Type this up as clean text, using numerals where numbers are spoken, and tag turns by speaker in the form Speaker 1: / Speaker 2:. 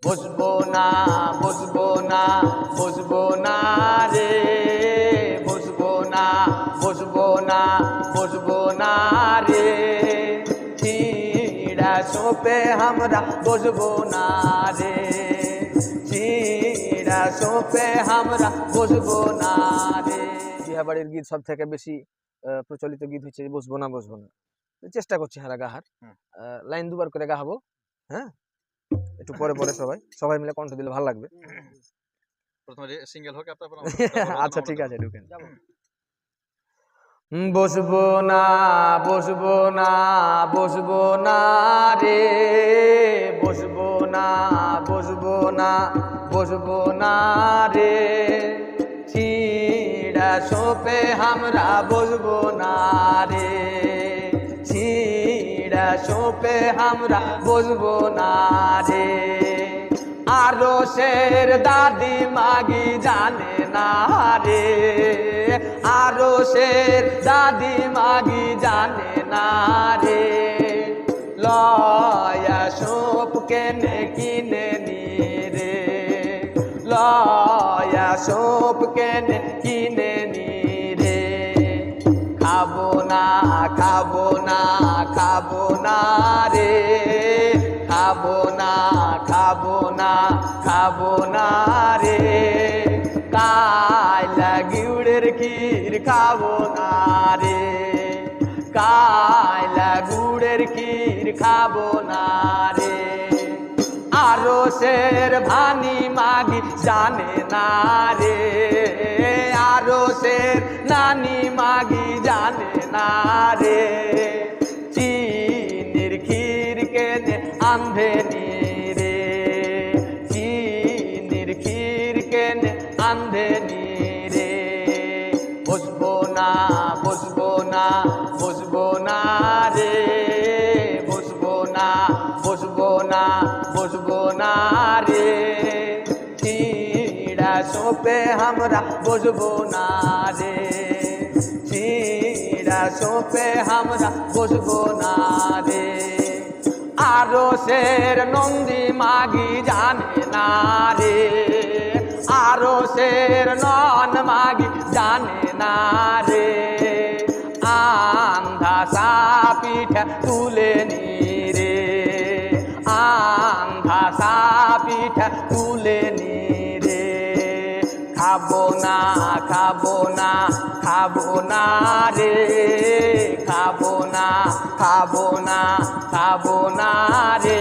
Speaker 1: বসবো না বসবো না বসবো না রে, বসবো না বসবো না বসবো না রে, চিড়া সোপে আমরা বসবো না রে, চিড়া সোপে আমরা বসবো না রে। বিহাবাড়ির গীত সব থেকে বেশি প্রচলিত গীত হচ্ছে বসবো না বসবো না। চেষ্টা করছি হারা গাহার, লাইন দুবার করে গাহাবো। হ্যাঁ, একটু পরে পরে সবাই সবাই মিলে কণ্ঠ দিলে ভালো লাগবে।
Speaker 2: প্রথমে সিঙ্গেল হোক তারপর
Speaker 1: আচ্ছা ঠিক আছে, ঢুকেন। বসবো না বসবো না বসবো না রে, বসবো না বসবো না বসবো না রে, চিড়া সোপে আমরা বসবো না রে, চিড়া সোপে আমরা বসবো না রে। আরো শের দাদি মাগি জানে না রে, আরো শের দাদি মাগি জানে না রে, লয়া সোপ কেনে কিনে নি রে, লয়া সোপ কেনে কিনে নি রে, খাবো না খাবো না খাবো না রে, খাবো না খাবো না খাবো না রে, কায়লা গুড়ের ক্ষীর খাবো না রে, কায়লা গুড়ের ক্ষীর খাবো না রে। আরো শের ভানি মাগি জানে না রে, আরো শের নানি মাগি জানে না রে, চিনির ক্ষীর কেনে আন্ধে নি রে, চিনির ক্ষীর কেনে আন্ধে নি রে, বসবো না বসবো না বসবো না রে, বসবো না বসবো না বসবো না রে, চিড়া সোপে আমরা বসবো না রে, চিড়া সোপে আমরা বসবো না রে। আরো শের নন্দী মাগি জানে না রে, আরো শের নন মাগি জানে না রে, আন্ধা সাপিঠা তুলে নি রে, আন্ধা সাপিঠা তুলে নি রে, খাবো না খাবো না খাবো না রে, খাবো না খাবো না খাবো না রে,